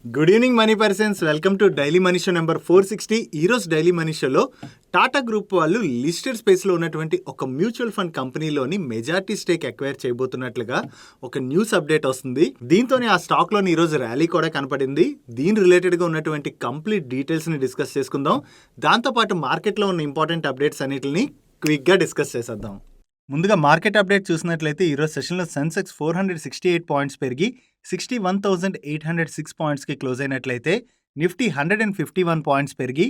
Good evening money persons, welcome to daily money show number 460. ఈరోజు daily money షోలో Tata group వాళ్ళు listed స్పేస్లో ఉన్నటువంటి ఒక మ్యూచువల్ ఫండ్ కంపెనీలోని మెజారిటీ స్టేక్ అక్వైర్ చేయబోతున్నట్లుగా ఒక న్యూస్ అప్డేట్ వస్తుంది. దీంతోనే ఆ స్టాక్లోని ఈరోజు ర్యాలీ కూడా కనపడింది. దీని రిలేటెడ్గా ఉన్నటువంటి కంప్లీట్ డీటెయిల్స్ని డిస్కస్ చేసుకుందాం. దాంతోపాటు మార్కెట్లో ఉన్న ఇంపార్టెంట్ అప్డేట్స్ అన్నిటిని క్విక్గా డిస్కస్ చేసేద్దాం. ముందుగా మార్కెట్ అప్డేట్ చూసినట్లయితే ఈరోజు సెషన్లో సెన్సెక్స్ 468 పాయింట్స్ పెరిగి 61,806 పాయింట్స్కి క్లోజ్ అయినట్లయితే నిఫ్టీ 151 పాయింట్స్ పెరిగి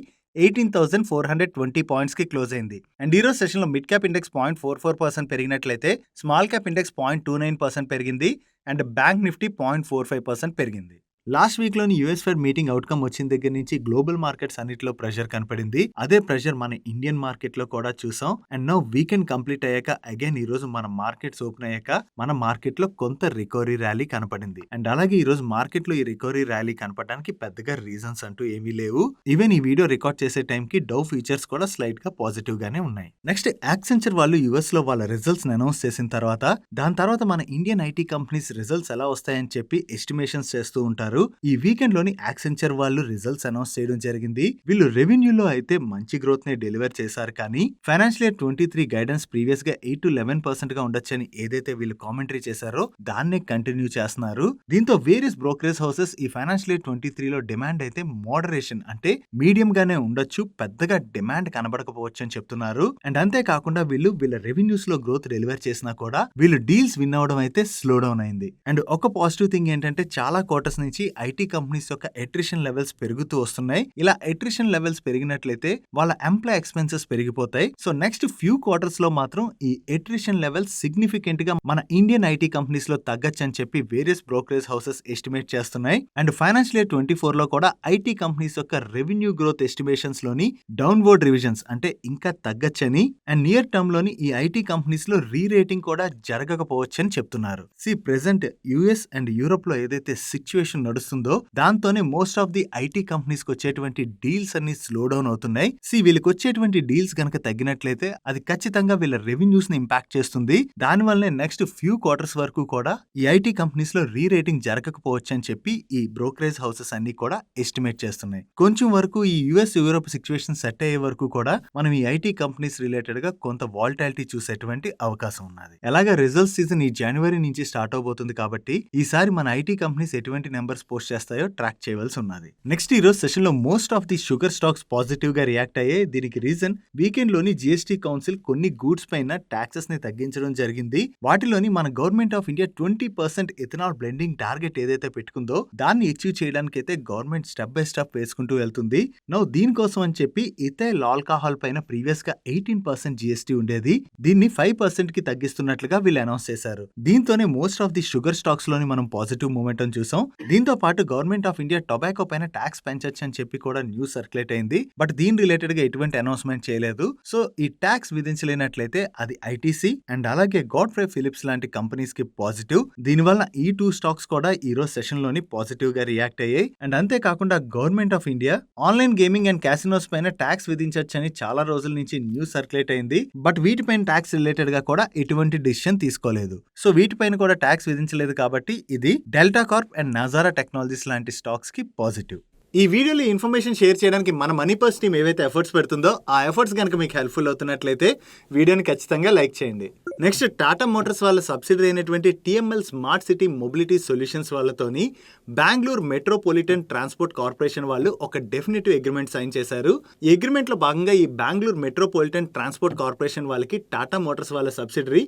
18,420 పాయింట్స్కి క్లోజ్ అయింది. అండ్ ఈరోజు సెషన్లో మిడ్ క్యాప్ ఇండెక్స్ 0.44% పెరిగినట్లయితే స్మాల్ క్యాప్ ఇండెక్స్ 0.29% పెరిగింది. అండ్ బ్యాంక్ నిఫ్టీ 0.45% పెరిగింది. లాస్ట్ వీక్లోని యూఎస్ ఫెడ్ మీటింగ్ అవుట్కమ్ వచ్చిన దగ్గర నుంచి గ్లోబల్ మార్కెట్స్ అన్నిటిలో ప్రెషర్ కనపడింది. అదే ప్రెషర్ మన ఇండియన్ మార్కెట్లో కూడా చూసాం. అండ్ నౌ వీకెండ్ కంప్లీట్ అయ్యాక అగైన్ ఈ రోజు మన మార్కెట్స్ ఓపెన్ అయ్యాక మన మార్కెట్లో కొంత రికవరీ ర్యాలీ కనపడింది. అండ్ అలాగే ఈ రోజు మార్కెట్లో ఈ రికవరీ ర్యాలీ కనపడడానికి పెద్దగా రీజన్స్ అంటూ ఏమీ లేవు. ఈవెన్ ఈ వీడియో రికార్డ్ చేసే టైంకి డౌ ఫ్యూచర్స్ కూడా స్లైట్ గా పాజిటివ్ గానే ఉన్నాయి. నెక్స్ట్ యాక్సెంచర్ వాళ్ళు యుఎస్ లో వాళ్ళ రిజల్ట్స్ అనౌన్స్ చేసిన తర్వాత దాని తర్వాత మన ఇండియన్ ఐటీ కంపెనీస్ రిజల్ట్స్ ఎలా వస్తాయని చెప్పి ఎస్టిమేషన్స్ చేస్తూ ఉంటారు. ఈ వీకెండ్ లోని యాక్సెంచర్ వాళ్ళు రిజల్ట్స్ అనౌన్స్ చేయడం జరిగింది. వీళ్ళు రెవెన్యూలో అయితే మంచి గ్రోత్ ని డెలివర్ చేశారు. కానీ ఫైనాన్షియల్ ఇయర్ 23 గైడెన్స్ ప్రీవియస్ గా 8 to 11% గా ఉండొచ్చని ఏదైతే వీళ్ళు కామెంటరీ చేశారో దాన్నే కంటిన్యూ చేస్తున్నారు. దీంతో వేరియస్ బ్రోకరేజ్ హౌసెస్ ఈ ఫైనాన్షియల్ ఇయర్ 23 లో డిమాండ్ అయితే మోడరేషన్ అంటే మీడియం గానే ఉండొచ్చు, పెద్దగా డిమాండ్ కనబడకపోవచ్చు అని చెప్తున్నారు. అండ్ అంతేకాకుండా వీళ్ళ రెవెన్యూస్ లో గ్రోత్ డెలివర్ చేసినా కూడా వీళ్ళు డీల్స్ విన్ అవడం అయితే స్లో డౌన్ అయింది. అండ్ ఒక పాజిటివ్ థింగ్ ఏంటంటే చాలా క్వార్టర్స్ నుంచి ఐటీ కంపెనీస్ యొక్క అట్రిషన్ లెవెల్స్ పెరుగుతూ వస్తున్నాయి. ఇలా అట్రిషన్ లెవెల్స్ పెరిగినట్లయితే వాళ్ళ ఎంప్లాయ్ ఎక్స్పెన్సెస్ పెరిగిపోతాయి. సో నెక్స్ట్ ఫ్యూ క్వార్టర్స్ లో మాత్రం ఈ అట్రిషన్ లెవెల్స్ సిగ్నిఫికెంట్ గా మన ఇండియన్ ఐటీ కంపెనీస్ లో తగ్గచ్చు అని చెప్పి వేరియస్ బ్రోకరేజ్ హౌసెస్ ఎస్టిమేట్ చేస్తున్నాయి. అండ్ ఫైనాన్షియల్ ఇయర్ 24 లో కూడా ఐటీ కంపెనీస్ యొక్క రెవెన్యూ గ్రోత్ ఎస్టిమేషన్స్ లోని డౌన్వర్డ్ రివిజన్స్ అంటే ఇంకా తగ్గచ్చని అండ్ నియర్ టర్మ్ లోని ఈ ఐటీ కంపెనీస్ లో రీ రేటింగ్ కూడా జరగకపోవచ్చు అని చెప్తున్నారు. ప్రెసెంట్ యుఎస్ అండ్ యూరోప్ లో ఏదైతే సిచ్యువేషన్ నడుస్తుందో దాంతోనే most of the IT companies కి వచ్చేటువంటి డీల్స్ అన్ని స్లో డౌన్ అవుతున్నాయి. వీళ్ళకి వచ్చేటువంటి డీల్స్ గనక తగ్గినట్లయితే అది ఖచ్చితంగా వీళ్ళ రెవెన్యూస్ ని ఇంపాక్ట్ చేస్తుంది. దానివల్లనే నెక్స్ట్ ఫ్యూ క్వార్టర్స్ వరకు కూడా ఈ ఐటీ కంపెనీస్ లో రీ రేటింగ్ జరగకపోవచ్చు అని చెప్పి ఈ బ్రోకరేజ్ హౌసెస్ అన్ని కూడా ఎస్టిమేట్ చేస్తున్నాయి. కొంచెం వరకు ఈ యుఎస్ యూరోప్ సిచ్యువేషన్ సెట్ అయ్యే వరకు కూడా మనం ఈ ఐటీ కంపెనీస్ రిలేటెడ్ గా కొంత వాలటాలిటీ చూసేటువంటి అవకాశం ఉన్నది. ఎలాగా రిజల్ట్స్ సీజన్ ఈ జనవరి నుంచి స్టార్ట్ అవబోతుంది కాబట్టి ఈసారి మన ఐటీ కంపెనీస్ ఎటువంటి నెంబర్స్ పోస్ట్ చేస్తాయో ట్రాక్ చేయవలసి ఉన్నది. నెక్స్ట్ ఈ రోజు సెషన్ లో most of the sugar stocks positive గా రియాక్ట్ అయ్యాయి. దీనికి రీజన్ వీకెండ్ లోని జిఎస్టీ కౌన్సిల్ కొన్ని గూడ్స్ పైన ట్యాక్సెస్ ని తగ్గించడం జరిగింది. వాటిలోని మన government of India 20% ethanol blending target ఏదైతే పెట్టుకుందో దాన్ని అచీవ్ చేయడానికి అయితే గవర్నమెంట్ స్టెప్ బై స్టెప్ వేసుకుంటూ వెళ్తుంది. నౌ దీనికోసం అని చెప్పి ఇథైల్ ఆల్కహాల్ పైన ప్రీవియస్ గా 18% జిఎస్టీ ఉండేది. దీన్ని 5% కి తగ్గిస్తున్నట్లుగా వీళ్ళు అనౌన్స్ చేశారు. దీంతోనే most of the sugar stocks లోని మనం పాజిటివ్ మూమెంటం చూసాం. దీంతో పాటు గవర్నమెంట్ ఆఫ్ ఇండియా టొబాకో పైన ట్యాక్స్ పెంచొచ్చు అని చెప్పి కూడా న్యూస్ సర్క్యులేట్ అయింది. బట్ దీని రిలేటెడ్ గా ఎటువంటి అనౌన్స్మెంట్ చేయలేదు. సో ఈ ట్యాక్స్ విధించలేనట్లయితే అది ఐటీసీ అండ్ అలాగే గాడ్ఫ్రే ఫిలిప్స్ లాంటి కంపెనీస్ కి పాజిటివ్. దీనివల్ల ఈ టూ స్టాక్స్ కూడా ఈ రోజు సెషన్ లోని పాజిటివ్ గా రియాక్ట్ అయ్యాయి. అండ్ అంతేకాకుండా government of India online gaming and casinos పైన ట్యాక్స్ విధించొచ్చు అని చాలా రోజుల నుంచి న్యూస్ సర్క్యులేట్ అయింది. బట్ వీటిపైన ట్యాక్స్ రిలేటెడ్ గా కూడా ఎటువంటి డిసిషన్ తీసుకోలేదు. సో వీటిపైన కూడా ట్యాక్స్ విధించలేదు కాబట్టి ఇది delta Corp and Nazara technologies లాంటి స్టాక్స్ కి పాజిటివ్. ఈ వీడియోలో ఇన్ఫర్మేషన్ షేర్ చేయడానికి మన మనీ పర్స్ టీమ్ ఏవైతే ఎఫర్ట్స్ పెడుతుందో ఆ ఎఫర్ట్స్ కనుక మీకు హెల్ప్ఫుల్ అవుతున్నట్లయితే వీడియోని ఖచ్చితంగా లైక్ చేయండి. నెక్స్ట్ టాటా మోటార్స్ వాళ్ళ సబ్సిడరీ అయినటువంటి టీఎంఎల్ స్మార్ట్ సిటీ మొబిలిటీ సొల్యూషన్స్ వాళ్ళతోని బెంగళూరు మెట్రోపాలిటన్ ట్రాన్స్పోర్ట్ కార్పొరేషన్ వాళ్ళు ఒక డెఫినిటివ్ అగ్రిమెంట్ సైన్ చేశారు. ఈ అగ్రిమెంట్ లో భాగంగా ఈ బెంగళూరు మెట్రోపాలిటన్ ట్రాన్స్పోర్ట్ కార్పొరేషన్ వాళ్ళకి టాటా మోటార్స్ వాళ్ళ సబ్సిడరీ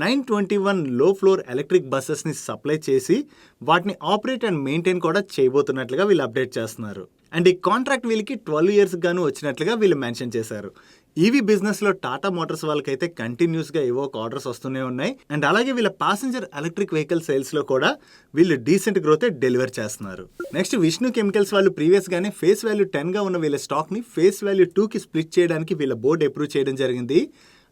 921 లో ఫ్లోర్ ఎలక్ట్రిక్ బస్సెస్ ని సప్లై చేసి వాటిని ఆపరేట్ అండ్ మెయింటైన్ కూడా చేయబోతున్నట్లుగా వీళ్ళు అప్డేట్ చేస్తున్నారు. అండ్ ఈ కాంట్రాక్ట్ వీళ్ళకి 12 years గాను వచ్చినట్లుగా వీళ్ళు మెన్షన్ చేశారు. ఈవీ బిజినెస్ లో టాటా మోటార్స్ వాళ్ళకైతే కంటిన్యూస్ గా ఏవో ఆర్డర్స్ వస్తూనే ఉన్నాయి. అండ్ అలాగే వీళ్ళ ప్యాసింజర్ ఎలక్ట్రిక్ వెహికల్ సేల్స్ లో కూడా వీళ్ళు డీసెంట్ గ్రోత్ డెలివర్ చేస్తున్నారు. నెక్స్ట్ విష్ణు కెమికల్స్ వాళ్ళు ప్రీవియస్ గానే ఫేస్ వాల్యూ 10 గా ఉన్న వీళ్ళ స్టాక్ ని ఫేస్ వాల్యూ 2 కి స్ప్లిట్ చేయడానికి వీళ్ళ బోర్డు అప్రూవ్ చేయడం జరిగింది.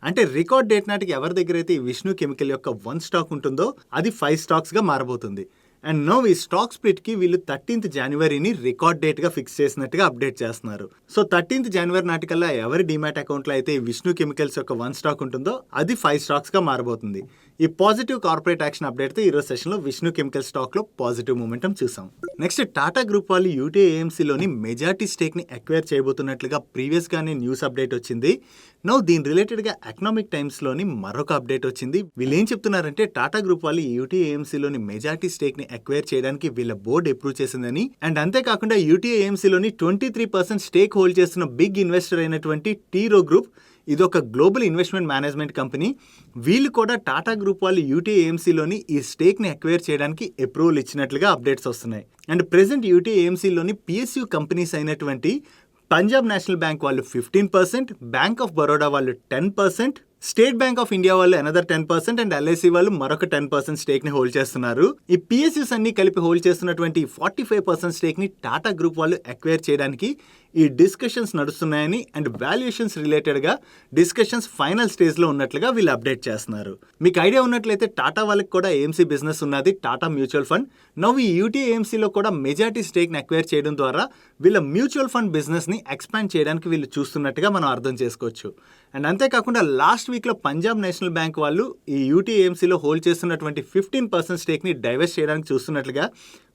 అంటే రికార్డ్ డేట్ నాటికి ఎవరి దగ్గర అయితే ఈ విష్ణు కెమికల్ యొక్క 1 స్టాక్ ఉంటుందో అది 5 స్టాక్స్ గా మారబోతుంది. అండ్ నో ఈ స్టాక్ స్ప్లిట్ కి వీళ్ళు 13th జనవరిని రికార్డ్ డేట్ గా ఫిక్స్ చేసినట్టుగా అప్డేట్ చేస్తున్నారు. సో 13th జనవరి నాటికల్లా ఎవరి డిమాట్ అకౌంట్ లో అయితే విష్ణు కెమికల్స్ యొక్క 1 స్టాక్ ఉంటుందో అది 5 స్టాక్స్ గా మారబోతుంది. ఈ పాజిటివ్ కార్పొరేట్ యాక్షన్ అప్డేట్ తో ఈరోజు సెషన్ లో విష్ణు కెమికల్ స్టాక్ లో పాజిటివ్ మూమెంటం చూసాం. నెక్స్ట్ టాటా గ్రూప్ వాళ్ళు యూటీఏఎంసీ లోని మెజారిటీ స్టేక్ ని అక్వైర్ చేయబోతున్నట్లుగా ప్రీవియస్ గానే న్యూస్ అప్డేట్ వచ్చింది. నౌ దీని రిలేటెడ్ గా ఎకనామిక్ టైమ్స్ లోని మరొక అప్డేట్ వచ్చింది. వీళ్ళు ఏం చెప్తున్నారంటే టాటా గ్రూప్ వాళ్ళు యూటీఏఎంసీ లోని మెజారిటీ స్టేక్ ని అక్వైర్ చేయడానికి వీళ్ళ బోర్డు అప్రూవ్ చేసిందని, అండ్ అంతేకాకుండా యూటీఏఎంసీ లోని 23% స్టేక్ హోల్డ్ చేస్తున్న బిగ్ ఇన్వెస్టర్ అయినటువంటి టీరో గ్రూప్, ఇది ఒక గ్లోబల్ ఇన్వెస్ట్మెంట్ మేనేజ్మెంట్ కంపెనీ, వీళ్ళు కూడా టాటా గ్రూప్ వాళ్ళు యూటీఏఎంసీలోని ఈ స్టేక్ని అక్వైర్ చేయడానికి అప్రూవల్ ఇచ్చినట్లుగా అప్డేట్స్ వస్తున్నాయి. అండ్ ప్రెసెంట్ యూటీఏఎంసీలోని పిఎస్యూ కంపెనీస్ అయినటువంటి పంజాబ్ నేషనల్ బ్యాంక్ వాళ్ళు 15%, బ్యాంక్ ఆఫ్ బరోడా వాళ్ళు 10%, స్టేట్ బ్యాంక్ ఆఫ్ ఇండియా వాళ్ళు అనదర్ 10% అండ్ ఎల్ఐసి వాళ్ళు మరొక 10% స్టేక్ ని హోల్డ్ చేస్తున్నారు. ఈ పిఎస్యూస్ అన్ని కలిపి హోల్డ్ చేస్తున్నటువంటి 45% స్టేక్ ని టాటా గ్రూప్ వాళ్ళు అక్వైర్ చేయడానికి ఈ డిస్కషన్స్ నడుస్తున్నాయని, అండ్ వాల్యుయేషన్స్ రిలేటెడ్ గా డిస్కషన్స్ ఫైనల్ స్టేజ్ లో ఉన్నట్లుగా వీళ్ళు అప్డేట్ చేస్తున్నారు. మీకు ఐడియా ఉన్నట్లయితే టాటా వాళ్ళకి కూడా ఏఎంసీ బిజినెస్ ఉన్నది, టాటా మ్యూచువల్ ఫండ్. నవ్వు ఈ యూటీఏఎంసీలో కూడా మెజారిటీ స్టేక్ ని అక్వైర్ చేయడం ద్వారా వీళ్ళ మ్యూచువల్ ఫండ్ బిజినెస్ ని ఎక్స్పాండ్ చేయడానికి వీళ్ళు చూస్తున్నట్టుగా మనం అర్థం చేసుకోవచ్చు. అండ్ అంతేకాకుండా లాస్ట్ వీక్ లో పంజాబ్ నేషనల్ బ్యాంక్ వాళ్ళు ఈ యూటీఏఎంసీలో హోల్డ్ చేస్తున్నటువంటి 15% స్టేక్ ని డైవర్స్ట్ చేయడానికి చూస్తున్నట్లుగా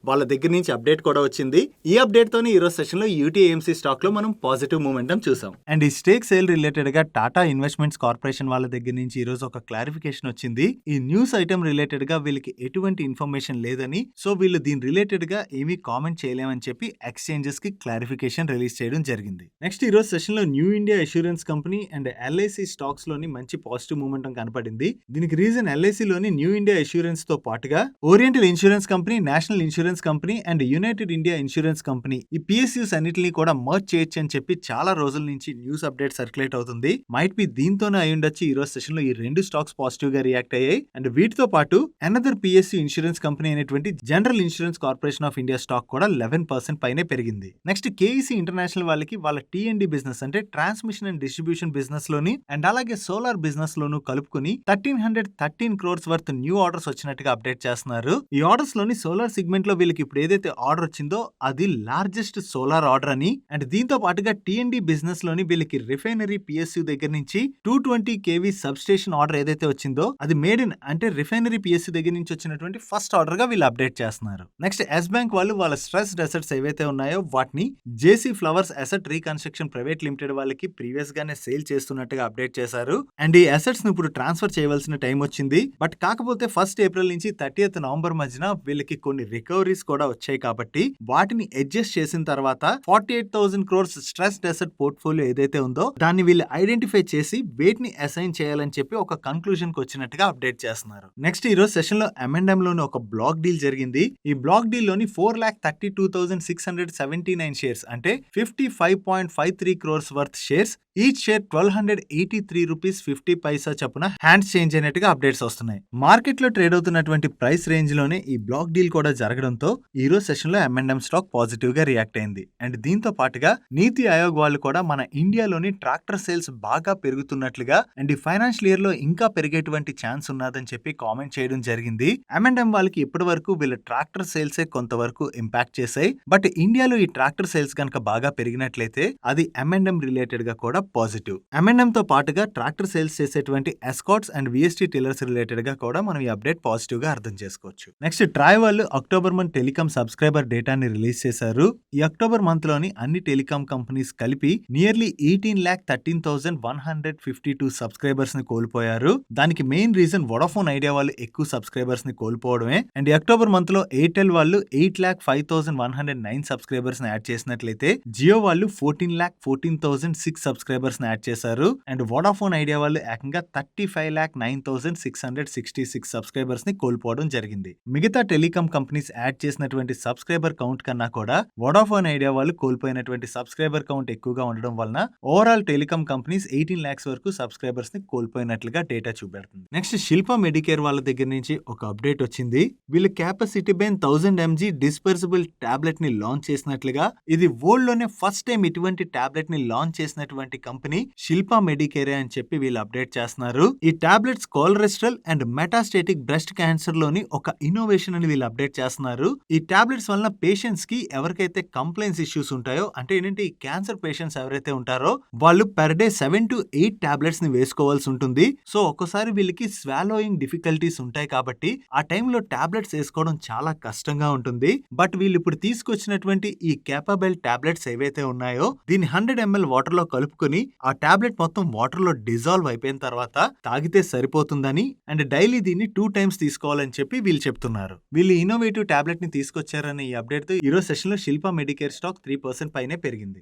వాళ్ళ దగ్గర నుంచి అప్డేట్ కూడా వచ్చింది. ఈ అప్డేట్ తోనే ఈరోజు సెషన్ లో యూటీఏఎంసీ స్టాక్ లో మనం పాజిటివ్ మూమెంటం చూసాం. అండ్ ఈ స్టేక్ సేల్ రిలేటెడ్ గా టాటా ఇన్వెస్ట్మెంట్స్ కార్పొరేషన్ వాళ్ళ దగ్గర నుంచి ఈ రోజు ఒక క్లారిఫికేషన్ వచ్చింది. ఈ న్యూస్ ఐటమ్ రిలేటెడ్ గా వీళ్ళకి ఎటువంటి ఇన్ఫర్మేషన్ లేదని, సో వీళ్ళు దీని రిలేటెడ్ గా ఏమీ కామెంట్ చేయలేమని చెప్పి ఎక్స్చేంజెస్ కి క్లారిఫికేషన్ రిలీజ్ చేయడం జరిగింది. నెక్స్ట్ ఈ రోజు సెషన్ లో new India insurance company and LIC stocks లోని మంచి పాజిటివ్ మూమెంటం కనపడింది. దీనికి రీజన్ ఎల్ఐసి లోని న్యూ ఇండియా ఇన్సూరెన్స్ తో పాటుగా oriental insurance company, national insurance company and United India insurance company ఈ పిఎస్యూస్ అన్నిటిని కూడా మర్జ్ చేయొచ్చు అని చెప్పి చాలా రోజుల నుంచి న్యూస్ అప్డేట్ సర్క్యులేట్ అవుతుంది. మైట్ బి దీంతోనే అయి ఉండొచ్చు ఈ రోజు సెషన్ లో ఈ రెండు స్టాక్స్ పాజిటివ్ గా రియాక్ట్ అయ్యాయి. అండ్ వీటితో పాటు అనదర్ పిఎస్యూ ఇన్సూరెన్స్ కంపెనీ అయినటువంటి general insurance corporation of India stock కూడా 11% పైనే పెరిగింది. నెక్స్ట్ కేఈసీ ఇంటర్నేషనల్ వాళ్ళకి వాళ్ళ టీఎండి బిజినెస్ అంటే ట్రాన్స్మిషన్ అండ్ డిస్ట్రిబ్యూషన్ బిజినెస్ లోని అండ్ అలాగే సోలార్ బిజినెస్ లోను కలుపుకుని 1313 crores వర్త్ న్యూ ఆర్డర్స్ వచ్చినట్టుగా అప్డేట్ చేస్తున్నారు. ఈ ఆర్డర్స్ లోని సోలార్ సెగ్మెంట్ లో వీళ్ళకి ఇప్పుడు ఏదైతే ఆర్డర్ వచ్చిందో అది లార్జెస్ట్ సోలార్ ఆర్డర్ అని, అండ్ దీంతో పాటుగా టీఎండి బిజినెస్ లోని వీళ్ళకి రిఫైనరీ పిఎస్యూ దగ్గర నుంచి 220 kV సబ్ స్టేషన్ ఆర్డర్ ఏదైతే వచ్చిందో అది మేడ్ ఇన్ అంటే రిఫైనరీ పిఎస్యూ దగ్గర నుంచి వచ్చినటువంటి ఫస్ట్ ఆర్డర్ గా వీళ్ళు అప్డేట్ చేస్తున్నారు. నెక్స్ట్ ఎస్ బ్యాంక్ వాళ్ళు వాళ్ళ స్ట్రెస్డ్ అసెట్స్ ఏవైతే ఉన్నాయో వాటిని JC Flowers asset reconstruction private limited వాళ్ళకి ప్రీవియస్ గానే సేల్ చేస్తున్నట్టుగా అప్డేట్ చేశారు. అండ్ ఈ అసెట్స్ ను ఇప్పుడు ట్రాన్స్ఫర్ చేయవలసిన టైం వచ్చింది. బట్ కాకపోతే 1st April నుంచి 30th November మధ్యన వీళ్ళకి కొన్ని రికవరీస్ కూడా వచ్చాయి కాబట్టి వాటిని అడ్జస్ట్ చేసిన తర్వాత 48,000 crores స్ట్రెస్డ్ అసెట్ పోర్ట్ఫోలియో ఏదైతే ఉందో దాన్ని వీళ్ళు ఐడెంటిఫై చేసి వేటిని అసైన్ చేయాలని చెప్పి ఒక కంక్లూజన్ కి వచ్చినట్టుగా అప్డేట్ చేస్తున్నారు. నెక్స్ట్ ఈ రోజు సెషన్ లో M&M లోని ఒక బ్లాక్ డీల్ జరిగింది. ఈ బ్లాక్ డీల్ లోని 4,32,679 షేర్స్ అంటే 55.53 crores worth shares, each share 1283 rupees 50 పైసా చొప్పున హ్యాండ్స్ చేంజ్ అయినట్టుగా అప్డేట్స్ వస్తున్నాయి. మార్కెట్ లో ట్రేడ్ అవుతున్నటువంటి ప్రైస్ రేంజ్ లోనే ఈ బ్లాక్ డీల్ కూడా జరగడంతో ఈ రోజు సెషన్ లో M&M స్టాక్ పాజిటివ్ గా రియాక్ట్ అయింది. అండ్ దీంతో పాటుగా నీతి ఆయోగ్ వాళ్ళు కూడా మన ఇండియాలోని ట్రాక్టర్ సేల్స్ బాగా పెరుగుతున్నట్లుగా అండ్ ఈ ఫైనాన్షియల్ ఇయర్ లో ఇంకా పెరిగేటువంటి ఛాన్స్ ఉన్నదని చెప్పి కామెంట్ చేయడం జరిగింది. M&M వాళ్ళకి ఇప్పటి వరకు వీళ్ళ ట్రాక్టర్ సేల్సే కొంతవరకు ఇంపాక్ట్ చేశాయి. బట్ ఇండియాలో ఈ ట్రాక్టర్ సేల్స్ కనుక బాగా పెరిగినట్లయితే అది M&M రిలేటెడ్ గా కూడా పాజిటివ్. M&M తో పాటుగా ట్రాక్టర్ సేల్స్ చేసేటువంటి Escorts and VST tillers related గా కూడా మనం ఈ అప్డేట్ పాజిటివ్ గా అర్థం చేసుకోవచ్చు. నెక్స్ట్ ట్రాయ్ వాళ్ళు అక్టోబర్ మంత్ టెలికాం సబ్స్క్రైబర్ డేటాని రిలీజ్ చేశారు. ఈ అక్టోబర్ మంత్ లోని అన్ని టెలికాం కంపెనీస్ కలిపి నియర్లీ 18,13,152 సబ్స్క్రైబర్స్ ని కోల్పోయారు. దానికి మెయిన్ రీజన్ వోడాఫోన్ ఐడియా వాళ్ళు ఎక్కువ సబ్స్క్రైబర్స్ ని కోల్పోవడమే. అండ్ ఈ అక్టోబర్ మంత్ లో ఎయిర్టెల్ వాళ్ళు 8,05,109 సబ్స్క్రైబర్స్ ని యాడ్ చేసినట్లయితే జియో వాళ్ళు 14,14,006 సబ్స్క్రైబర్స్ ని యాడ్ చేశారు. అండ్ వోడాఫోన్ ఐడియా వాళ్ళు ఏకంగా 35,09,666 సబ్స్క్రైబర్స్ ని కోల్పోవడం జరిగింది. మిగతా టెలికాం కంపెనీస్ యాడ్ చేసినటువంటి సబ్స్క్రైబర్ కౌంట్ కన్నా కూడా వోడాఫోన్ ఐడియా వాళ్ళు కోల్పోయినటువంటి సబ్స్క్రైబర్ కౌంట్ ఎక్కువగా ఉండడం వలన ఓవరాల్ టెలికాం కంపెనీస్ 18 lakhs వరకు సబ్స్క్రైబర్స్ ని కోల్పోయినట్లుగా డేటా చూపెడుతుంది. నెక్స్ట్ శిల్ప మెడికేర్ వాళ్ళ దగ్గర నుంచి ఒక అప్డేట్ వచ్చింది. వీళ్ళు క్యాపసిటీ బెన్ 1000 mg డిస్పర్సిబుల్ టాబ్లెట్ ని లాంచ్ చేసినట్లుగా, ఇది వరల్డ్ లోనే ఫస్ట్ టైం ఇటువంటి టాబ్లెట్ ని లాంచ్ చేసినటువంటి కంపెనీ శిల్ప మెడికేరే అని చెప్పి వీళ్ళు అప్డేట్ చేస్తున్నారు. ఈ టాబ్లెట్స్ కోలరెస్ట్రాల్ అండ్ మెటాస్టేటిక్ బ్రెస్ట్ క్యాన్సర్ లోని ఒక ఇన్నోవేషన్ అని వీళ్ళు అప్డేట్ చేస్తున్నారు. చెప్తున్నారు. ఈ టాబ్లెట్స్ వలన పేషెంట్స్ కి ఎవరికైతే కంప్లైంట్స్ ఇష్యూస్ ఉంటాయో, అంటే ఏంటంటే ఈ క్యాన్సర్ పేషెంట్స్ ఎవరైతే ఉంటారో వాళ్ళు పర్ డే 7 to 8 టాబ్లెట్స్ ని వేసుకోవాల్సి ఉంటుంది. సో ఒక్కసారి వీళ్ళకి స్వాలోయింగ్ డిఫికల్టీస్ ఉంటాయి కాబట్టి ఆ టైంలో టాబ్లెట్స్ వేసుకోవడం చాలా కష్టంగా ఉంటుంది. బట్ వీళ్ళు ఇప్పుడు తీసుకొచ్చినటువంటి ఈ కేపబెల్ టాబ్లెట్స్ ఏవైతే ఉన్నాయో దీన్ని 100 ml వాటర్ లో కలుపుకొని ఆ టాబ్లెట్ మొత్తం వాటర్ లో డిజాల్వ్ అయిపోయిన తర్వాత తాగితే సరిపోతుందని అండ్ డైలీ దీన్ని 2 times తీసుకోవాలని చెప్పి వీళ్ళు చెప్తున్నారు. వీళ్ళు ఇన్నోవేటివ్ టాబ్లెట్ ని తీసుకొచ్చారనే ఈ అప్డేట్ తో ఈరోజు సెషన్ లో శిల్ప మెడికేర్ స్టాక్ 3% పైనే పెరిగింది.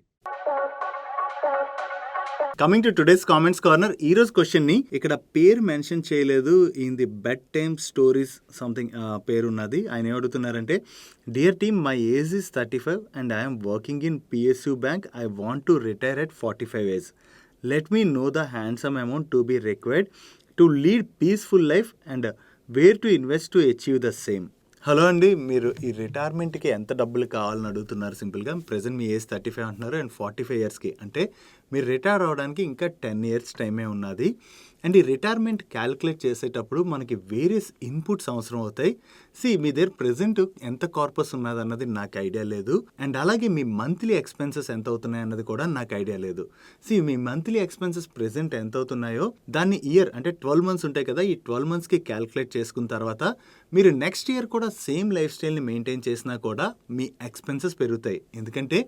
Coming to today's comments corner, ఈ రోజు క్వశ్చన్ ని ఇక్కడ పేరు మెన్షన్ చేయలేదు. In the bed time stories something పేరు ఉన్నది. ఆయన ఏమడుగుతున్నారంటే, dear team, my age is 35 and I'm working in PSU bank. I want to retire at 45 age. Let me know the handsome amount to be required to lead peaceful life and where to invest to achieve the same. Hello అండి, మీరు ఈ రిటైర్మెంట్కి ఎంత డబ్బులు కావాలని అడుగుతున్నారు. సింపుల్గా present మీ age 35 అంటున్నారు and 45 ఇయర్స్కి అంటే మీరు రిటైర్ అవడానికి ఇంకా 10 years టైమే ఉన్నది. అండ్ ఈ రిటైర్మెంట్ క్యాలిక్యులేట్ చేసేటప్పుడు మనకి వేరియస్ ఇన్పుట్స్ అవసరం అవుతాయి. మీ దగ్గర ప్రెజెంట్ ఎంత కార్పస్ ఉన్నది అన్నది నాకు ఐడియా లేదు. అండ్ అలాగే మీ మంత్లీ ఎక్స్పెన్సెస్ ఎంత అవుతున్నాయి అన్నది కూడా నాకు ఐడియా లేదు. మీ మంత్లీ ఎక్స్పెన్సెస్ ప్రెజెంట్ ఎంత అవుతున్నాయో దాన్ని ఇయర్ అంటే 12 months ఉంటాయి కదా, ఈ 12 monthsకి క్యాలిక్యులేట్ చేసుకున్న తర్వాత మీరు నెక్స్ట్ ఇయర్ కూడా సేమ్ లైఫ్ స్టైల్ని మెయింటైన్ చేసినా కూడా మీ ఎక్స్పెన్సెస్ పెరుగుతాయి. ఎందుకంటే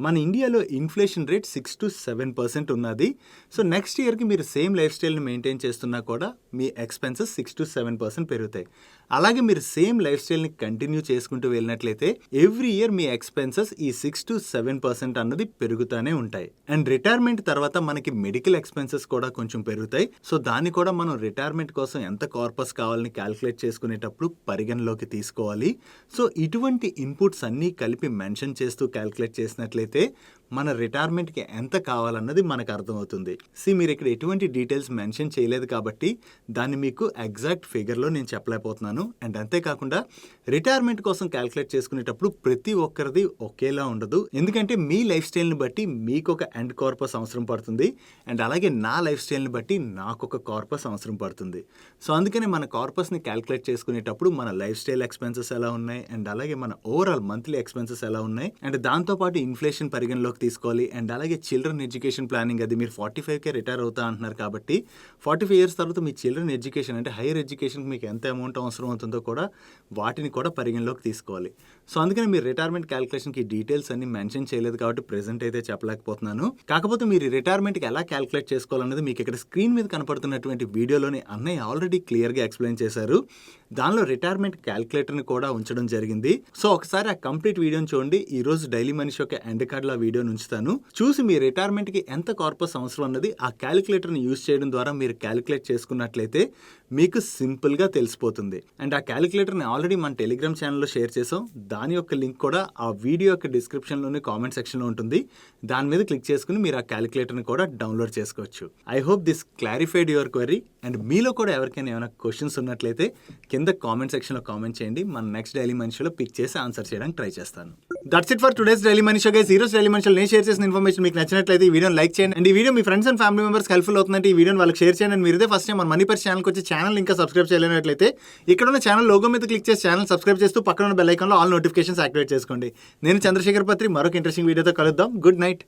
మన ఇండియాలో ఇన్ఫ్లేషన్ రేట్ 6 to 7% ఉన్నది. సో నెక్స్ట్ ఇయర్కి మీరు సేమ్ లైఫ్ స్టైల్ని మెయింటైన్ చేస్తున్నా కూడా మీ ఎక్స్పెన్సెస్ 6 to 7% పెరుగుతాయి. అలాగే మీరు సేమ్ లైఫ్ స్టైల్ని కంటిన్యూ చేసుకుంటూ వెళ్ళినట్లయితే ఎవ్రీ ఇయర్ మీ ఎక్స్పెన్సెస్ ఈ 6 to 7% అన్నది పెరుగుతూనే ఉంటాయి. అండ్ రిటైర్మెంట్ తర్వాత మనకి మెడికల్ ఎక్స్పెన్సెస్ కూడా కొంచెం పెరుగుతాయి. సో దాన్ని కూడా మనం రిటైర్మెంట్ కోసం ఎంత కార్పస్ కావాలని క్యాలిక్యులేట్ చేసుకునేటప్పుడు పరిగణలోకి తీసుకోవాలి. సో ఇటువంటి ఇన్పుట్స్ అన్నీ కలిపి మెన్షన్ చేస్తూ క్యాలిక్యులేట్ చేసినట్లయితే మన రిటైర్మెంట్కి ఎంత కావాలన్నది మనకు అర్థమవుతుంది. మీరు ఇక్కడ ఎటువంటి డీటెయిల్స్ మెన్షన్ చేయలేదు కాబట్టి దాన్ని మీకు ఎగ్జాక్ట్ ఫిగర్లో నేను చెప్పలేకపోతున్నాను. అండ్ అంతేకాకుండా రిటైర్మెంట్ కోసం క్యాలిక్యులేట్ చేసుకునేటప్పుడు ప్రతి ఒక్కరిది ఒకేలా ఉండదు. ఎందుకంటే మీ లైఫ్ స్టైల్ని బట్టి మీకు ఒక ఎండ్ కార్పస్ అవసరం పడుతుంది అండ్ అలాగే నా లైఫ్ స్టైల్ని బట్టి నాకు ఒక కార్పస్ అవసరం పడుతుంది. సో అందుకని మన కార్పస్ని క్యాలిక్యులేట్ చేసుకునేటప్పుడు మన లైఫ్ స్టైల్ ఎక్స్పెన్సెస్ ఎలా ఉన్నాయి అండ్ అలాగే మన ఓవరాల్ మంత్లీ ఎక్స్పెన్సెస్ ఎలా ఉన్నాయి అండ్ దాంతోపాటు ఇన్ఫ్లేషన్ పరిగణలోకి తీసుకోవాలి. అండ్ అలాగే చిల్డ్రన్ ఎడ్యుకేషన్ ప్లానింగ్, అది మీరు 45కే రిటైర్ అవుతా అంటున్నారు కాబట్టి 45 years తర్వాత మీ చిల్డ్రన్ ఎడ్యుకేషన్ అంటే హైయర్ ఎడ్యుకేషన్కి మీకు ఎంత అమౌంట్ అవసరం అవుతుందో కూడా వాటిని కూడా పరిగణలోకి తీసుకోవాలి. సో అందుకని మీరు రిటైర్మెంట్ క్యాలిక్యులేషన్కి డీటెయిల్స్ అన్ని మెన్షన్ చేయలేదు కాబట్టి ప్రెజెంట్ అయితే చెప్పలేకపోతున్నాను. కాకపోతే మీరు రిటైర్మెంట్కి ఎలా క్యాలిక్యులేట్ చేసుకోవాలనేది మీకు ఇక్కడ స్క్రీన్ మీద కనపడుతున్నటువంటి వీడియోలోని అన్నయ్య ఆల్రెడీ క్లియర్గా ఎక్స్ప్లెయిన్ చేశారు. దానిలో రిటైర్మెంట్ క్యాలిక్యులేటర్ని కూడా ఉంచడం జరిగింది. సో ఒకసారి ఆ కంప్లీట్ వీడియోని చూడండి. ఈ రోజు డైలీ మనిషి యొక్క ఎండ్ కార్డ్లో ఆ వీడియోని ఉంచుతాను. చూసి మీ రిటైర్మెంట్కి ఎంత కార్పస్ అవసరం అన్నది ఆ క్యాలిక్యులేటర్ని యూజ్ చేయడం ద్వారా మీరు క్యాలిక్యులేట్ చేసుకున్నట్లయితే మీకు సింపుల్గా తెలిసిపోతుంది. అండ్ ఆ క్యాలిక్యులేటర్ని ఆల్రెడీ మన టెలిగ్రామ్ ఛానల్లో షేర్ చేసాం. దాని యొక్క లింక్ కూడా ఆ వీడియో యొక్క డిస్క్రిప్షన్లోని కామెంట్ సెక్షన్లో ఉంటుంది. దాని మీద క్లిక్ చేసుకుని మీరు ఆ క్యాలిక్యులేటర్ని కూడా డౌన్లోడ్ చేసుకోవచ్చు. I hope this clarified your query. And మీలో కూడా ఎవరికైనా ఏమైనా క్వశ్చన్స్ ఉన్నట్లయితే కింద కామెంట్ సెక్షన్లో కామెంట్ చేయండి. మన నెక్స్ట్ డైలీ మనిషిలో పిక్ చేసి ఆన్సర్ చేయడానికి ట్రై చేస్తాను. That's it for today's daily మనిషి గైస్. ఈ రోజు డైలీ మనిషిలో నేను షేర్ చేసిన ఇన్ఫర్మేషన్ మీకు నచ్చినట్లయితే ఈ వీడియోని లైక్ చేయండి. అండ్ ఈ video me friends and family members helpful అవుతుందంటే ఈ వీడియోని వాళ్ళకి షేర్ చేయండి. అండ్ మీరు ఇదే ఫస్ట్ టైం మన మనీ పర్స్ ఛానల్కి వచ్చి ఛానల్ ఇంకా సబ్స్క్రైబ్ చేయలేనట్లయితే ఇక్కడ ఉన్న ఛానల్ లోగో మీద క్లిక్ చేసి ఛానల్ సబ్స్క్రైబ్ చేస్తూ పక్కన ఉన్న బెల్ ఐకాన్లో ఆల్ నోటిఫికేషన్స్ యాక్టివేట్ చేసుకోండి. నేను చంద్రశేఖర్ పత్రి మరొక ఇంట్రెస్టింగ్ వీడియోతో కలుద్దాం. Good night.